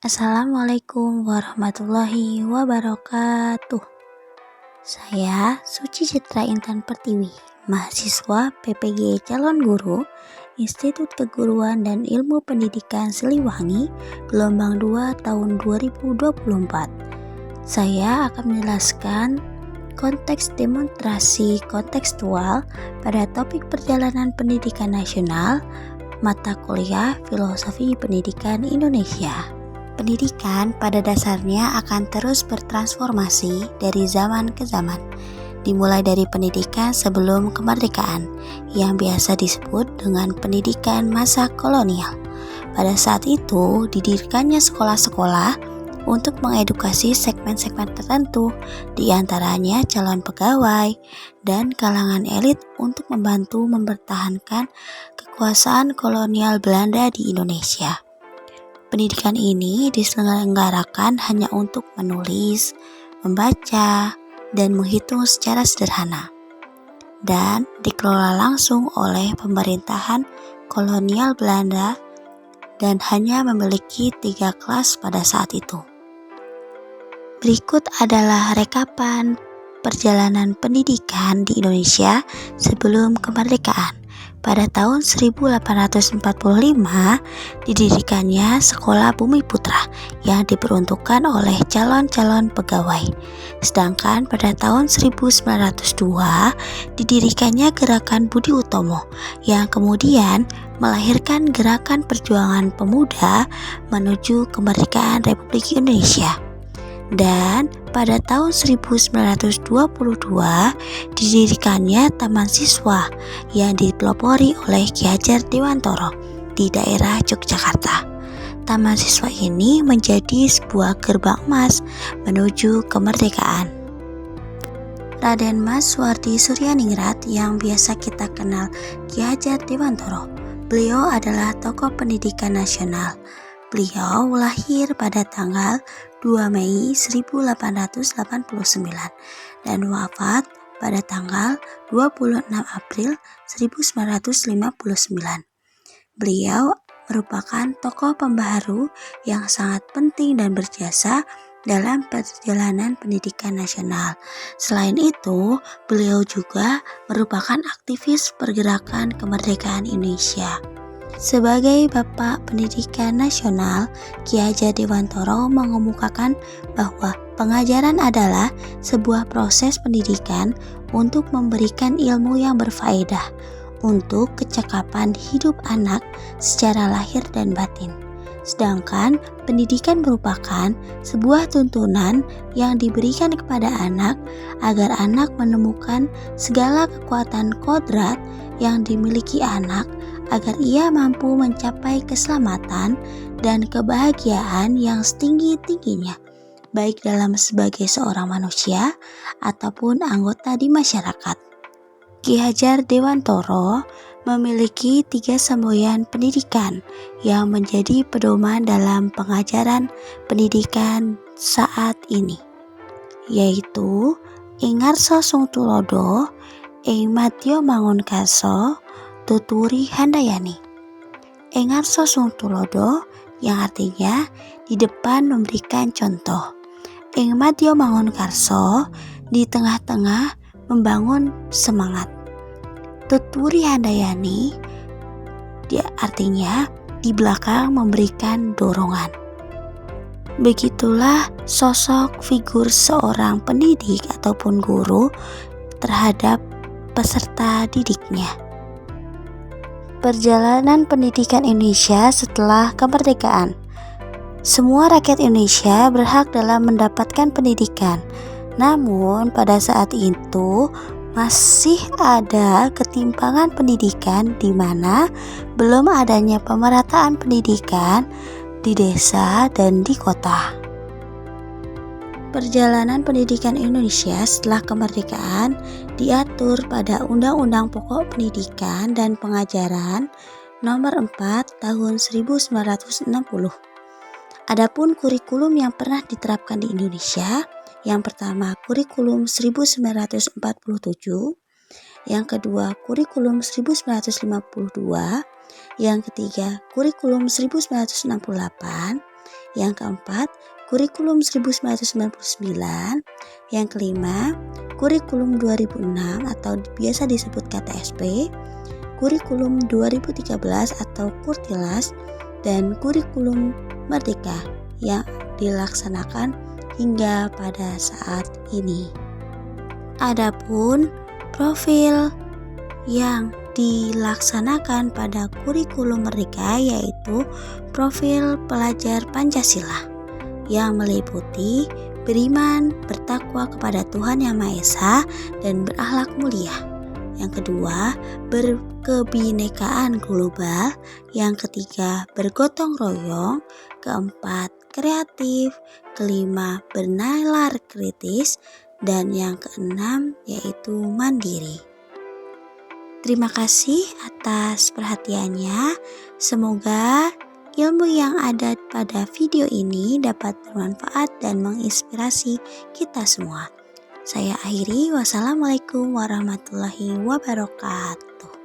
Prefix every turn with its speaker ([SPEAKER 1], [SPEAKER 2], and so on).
[SPEAKER 1] Assalamualaikum warahmatullahi wabarakatuh. Saya Suci Citra Intan Pertiwi, mahasiswa PPG Calon Guru Institut Keguruan dan Ilmu Pendidikan Siliwangi, gelombang 2 tahun 2024. Saya akan menjelaskan konteks demonstrasi kontekstual pada topik perjalanan pendidikan nasional, mata kuliah Filosofi Pendidikan Indonesia. Pendidikan pada dasarnya akan terus bertransformasi dari zaman ke zaman, dimulai dari pendidikan sebelum kemerdekaan, yang biasa disebut dengan pendidikan masa kolonial. Pada saat itu, didirikannya sekolah-sekolah untuk mengedukasi segmen-segmen tertentu, diantaranya calon pegawai dan kalangan elit untuk membantu mempertahankan kekuasaan kolonial Belanda di Indonesia. Pendidikan ini diselenggarakan hanya untuk menulis, membaca, dan menghitung secara sederhana, dan dikelola langsung oleh pemerintahan kolonial Belanda dan hanya memiliki 3 kelas pada saat itu. Berikut adalah rekapan perjalanan pendidikan di Indonesia sebelum kemerdekaan. Pada tahun 1845 didirikannya Sekolah Bumi Putra yang diperuntukkan oleh calon-calon pegawai. Sedangkan pada tahun 1902 didirikannya Gerakan Budi Utomo yang kemudian melahirkan Gerakan Perjuangan Pemuda menuju kemerdekaan Republik Indonesia. Dan pada tahun 1922 didirikannya Taman Siswa yang dipelopori oleh Ki Hajar Dewantoro di daerah Yogyakarta. Taman Siswa ini menjadi sebuah gerbang emas menuju kemerdekaan. Raden Mas Wardi Suryaningrat yang biasa kita kenal Ki Hajar Dewantoro. Beliau adalah tokoh pendidikan nasional. Beliau lahir pada tanggal 2 Mei 1889 dan wafat pada tanggal 26 April 1959. Beliau merupakan tokoh pembaharu yang sangat penting dan berjasa dalam perjalanan pendidikan nasional. Selain itu, beliau juga merupakan aktivis pergerakan kemerdekaan Indonesia. Sebagai Bapak Pendidikan Nasional, Ki Hajar Dewantoro mengemukakan bahwa pengajaran adalah sebuah proses pendidikan untuk memberikan ilmu yang berfaedah untuk kecakapan hidup anak secara lahir dan batin. Sedangkan pendidikan merupakan sebuah tuntunan yang diberikan kepada anak agar anak menemukan segala kekuatan kodrat yang dimiliki anak agar ia mampu mencapai keselamatan dan kebahagiaan yang setinggi-tingginya, baik dalam sebagai seorang manusia ataupun anggota di masyarakat. Ki Hajar Dewantoro memiliki 3 semboyan pendidikan yang menjadi pedoman dalam pengajaran pendidikan saat ini, yaitu Ingarso Sung Tulodo, Ing Madya Mangunkarso, Tuturi Handayani. Ingarso Sung Tulodo yang artinya di depan memberikan contoh. Ing Madya Mangunkarso di tengah-tengah membangun semangat. Tuturi Handayani dia artinya di belakang memberikan dorongan. Begitulah sosok figur seorang pendidik ataupun guru terhadap peserta didiknya. Perjalanan pendidikan Indonesia setelah kemerdekaan. Semua rakyat Indonesia berhak dalam mendapatkan pendidikan. Namun pada saat itu masih ada ketimpangan pendidikan di mana belum adanya pemerataan pendidikan di desa dan di kota. Perjalanan pendidikan Indonesia setelah kemerdekaan diatur pada Undang-Undang Pokok Pendidikan dan Pengajaran Nomor 4 Tahun 1960. Adapun kurikulum yang pernah diterapkan di Indonesia, yang pertama kurikulum 1947, yang kedua kurikulum 1952, yang ketiga kurikulum 1968, Yang keempat, kurikulum 1999. Yang kelima, kurikulum 2006 atau biasa disebut KTSP, kurikulum 2013 atau Kurtilas, dan kurikulum Merdeka yang dilaksanakan hingga pada saat ini. Adapun profil yang dilaksanakan pada kurikulum Merdeka yaitu profil pelajar Pancasila yang meliputi beriman, bertakwa kepada Tuhan Yang Maha Esa, dan berakhlak mulia. Yang kedua, berkebinekaan global. Yang ketiga, bergotong royong. Keempat, kreatif. Kelima, bernalar kritis. Dan yang keenam yaitu mandiri. Terima kasih atas perhatiannya. Semoga ilmu yang ada pada video ini dapat bermanfaat dan menginspirasi kita semua. Saya akhiri, wassalamualaikum warahmatullahi wabarakatuh.